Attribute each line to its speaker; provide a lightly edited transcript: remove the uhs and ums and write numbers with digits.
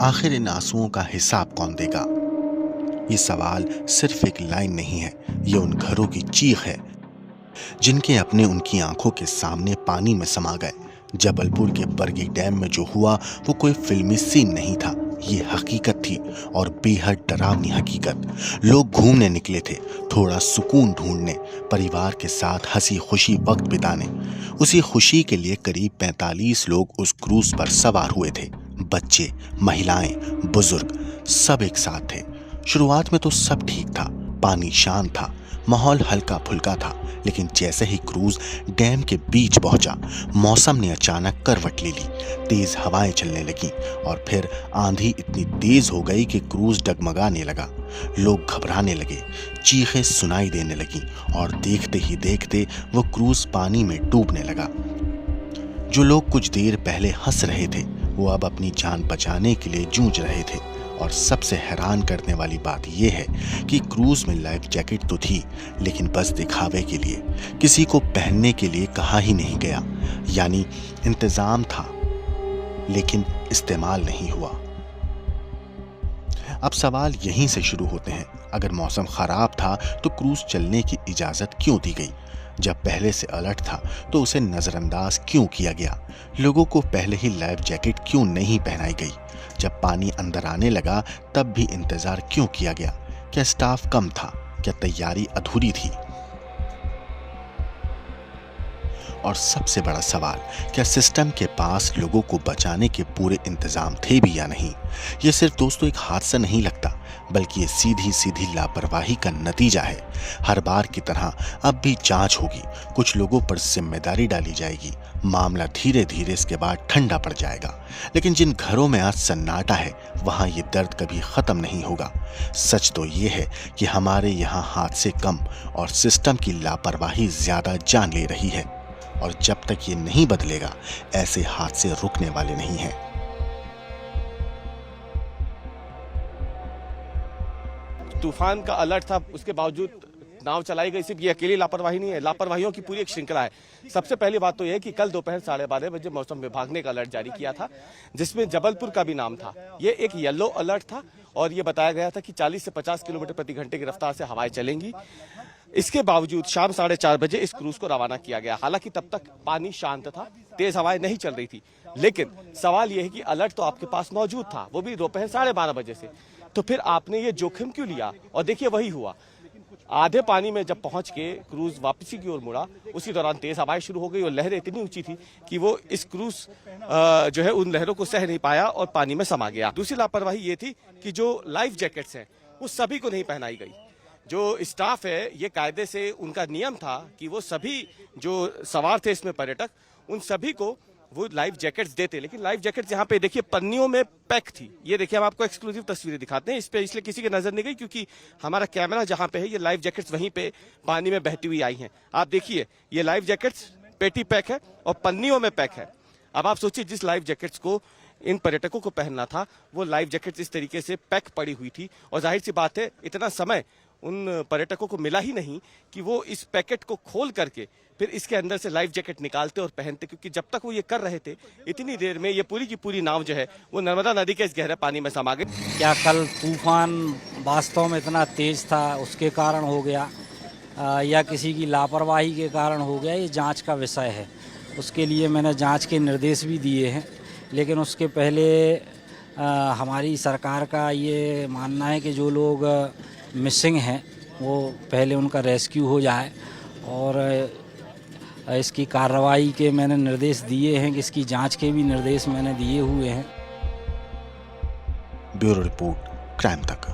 Speaker 1: आखिर इन आंसुओं का हिसाब कौन देगा? ये सवाल सिर्फ एक लाइन नहीं है, ये उन घरों की चीख है जिनके अपने उनकी आंखों के सामने पानी में समा गए। जबलपुर के बरगी डैम में जो हुआ वो कोई फिल्मी सीन नहीं था, ये हकीकत थी, और बेहद डरावनी हकीकत। लोग घूमने निकले थे, थोड़ा सुकून ढूंढने, परिवार के साथ हंसी खुशी वक्त बिताने। उसी खुशी के लिए करीब 45 लोग उस क्रूज पर सवार हुए थे। बच्चे, महिलाएं, बुजुर्ग, सब एक साथ थे। शुरुआत में तो सब ठीक था, पानी शांत था, माहौल हल्का फुल्का था, लेकिन जैसे ही क्रूज डैम के बीच पहुंचा, मौसम ने अचानक करवट ले ली। तेज हवाएं चलने लगी और फिर आंधी इतनी तेज हो गई कि क्रूज डगमगाने लगा। लोग घबराने लगे, चीखें सुनाई देने लगी और देखते ही देखते वो क्रूज पानी में डूबने लगा। जो लोग कुछ देर पहले हंस रहे थे वो अब अपनी जान बचाने के लिए जूझ रहे थे। और सबसे हैरान करने वाली बात यह है कि क्रूज में लाइफ जैकेट तो थी, लेकिन बस दिखावे के लिए, किसी को पहनने के लिए कहा ही नहीं गया। यानी इंतजाम था लेकिन इस्तेमाल नहीं हुआ। अब सवाल यहीं से शुरू होते हैं, अगर मौसम खराब था तो क्रूज चलने की इजाजत क्यों दी गई? जब पहले से अलर्ट था तो उसे नजरअंदाज क्यों किया गया? लोगों को पहले ही लाइफ जैकेट क्यों नहीं पहनाई गई? जब पानी अंदर आने लगा तब भी इंतजार क्यों किया गया? क्या स्टाफ कम था? क्या तैयारी अधूरी थी? और सबसे बड़ा सवाल, क्या सिस्टम के पास लोगों को बचाने के पूरे इंतजाम थे भी या नहीं? ये सिर्फ दोस्तों एक हादसा नहीं लगता, बल्कि ये सीधी सीधी लापरवाही का नतीजा है। हर बार की तरह अब भी जांच होगी, कुछ लोगों पर जिम्मेदारी डाली जाएगी, मामला धीरे धीरे इसके बाद ठंडा पड़ जाएगा। लेकिन जिन घरों में आज सन्नाटा है वहां ये दर्द कभी खत्म नहीं होगा। सच तो ये है कि हमारे यहाँ हादसे कम और सिस्टम की लापरवाही ज्यादा जान ले रही है, और जब तक ये नहीं बदलेगा ऐसे हादसे रुकने वाले नहीं हैं।
Speaker 2: तूफान का अलर्ट था, उसके बावजूद नाव चलाई गई। सिर्फ ये अकेली लापरवाही नहीं है, लापरवाहियों की पूरी एक श्रृंखला है। सबसे पहली बात तो यह है कि कल दोपहर 12:30 बजे मौसम विभाग ने एक अलर्ट जारी किया था, जिसमें जबलपुर का भी नाम था। ये एक येलो अलर्ट था और ये बताया गया था कि 40 से 50 किलोमीटर प्रति घंटे की रफ्तार से हवाएं चलेंगी। इसके बावजूद शाम 4:30 बजे इस क्रूज को रवाना किया गया। हालांकि तब तक पानी शांत था, तेज हवाएं नहीं चल रही थी, लेकिन सवाल यह है कि अलर्ट तो आपके पास मौजूद था, वो भी दोपहर 12:30 बजे से। तो फिर आपने ये जोखिम क्यों लिया? और देखिए वही हुआ, आधे पानी में जब पहुंच के क्रूज वापसी की ओर मुड़ा, उसी दौरान तेज हवाएं शुरू हो गई और लहरें इतनी ऊंची थी कि वो इस क्रूज जो है उन लहरों को सह नहीं पाया और पानी में समा गया। दूसरी लापरवाही ये थी कि जो लाइफ जैकेट्स हैं वो सभी को नहीं पहनाई गई। जो स्टाफ है, ये कायदे से उनका नियम था कि वो सभी जो सवार थे इसमें पर्यटक, उन सभी को वो लाइफ जैकेट्स देते, लेकिन लाइफ जैकेट्स यहाँ पे देखिए पन्नियों में पैक थी। ये देखिए हम आपको एक्सक्लूसिव तस्वीरें दिखाते हैं, इस पे इसलिए किसी की नजर नहीं गई क्योंकि हमारा कैमरा जहाँ पे है, ये लाइफ जैकेट्स वहीं पे पानी में बहती हुई आई हैं। आप देखिए ये लाइफ जैकेट्स पेटी पैक है और पन्नियों में पैक है। अब आप सोचिए, जिस लाइफ जैकेट्स को इन पर्यटकों को पहनना था वो लाइफ जैकेट्स इस तरीके से पैक पड़ी हुई थी, और जाहिर सी बात है इतना समय उन पर्यटकों को मिला ही नहीं कि वो इस पैकेट को खोल करके फिर इसके अंदर से लाइफ जैकेट निकालते और पहनते, क्योंकि जब तक वो ये कर रहे थे इतनी देर में ये पूरी की पूरी नाव जो है वो नर्मदा नदी के इस गहरे पानी में समा गई।
Speaker 3: क्या कल तूफान वास्तव में इतना तेज था उसके कारण हो गया या किसी की लापरवाही के कारण हो गया, ये जांच का विषय है। उसके लिए मैंने जांच के निर्देश भी दिए हैं, लेकिन उसके पहले हमारी सरकार का ये मानना है कि जो लोग मिसिंग हैं वो पहले उनका रेस्क्यू हो जाए, और इसकी कार्रवाई के मैंने निर्देश दिए हैं कि इसकी जांच के भी निर्देश मैंने दिए हुए हैं।
Speaker 1: ब्यूरो रिपोर्ट, क्राइम तक।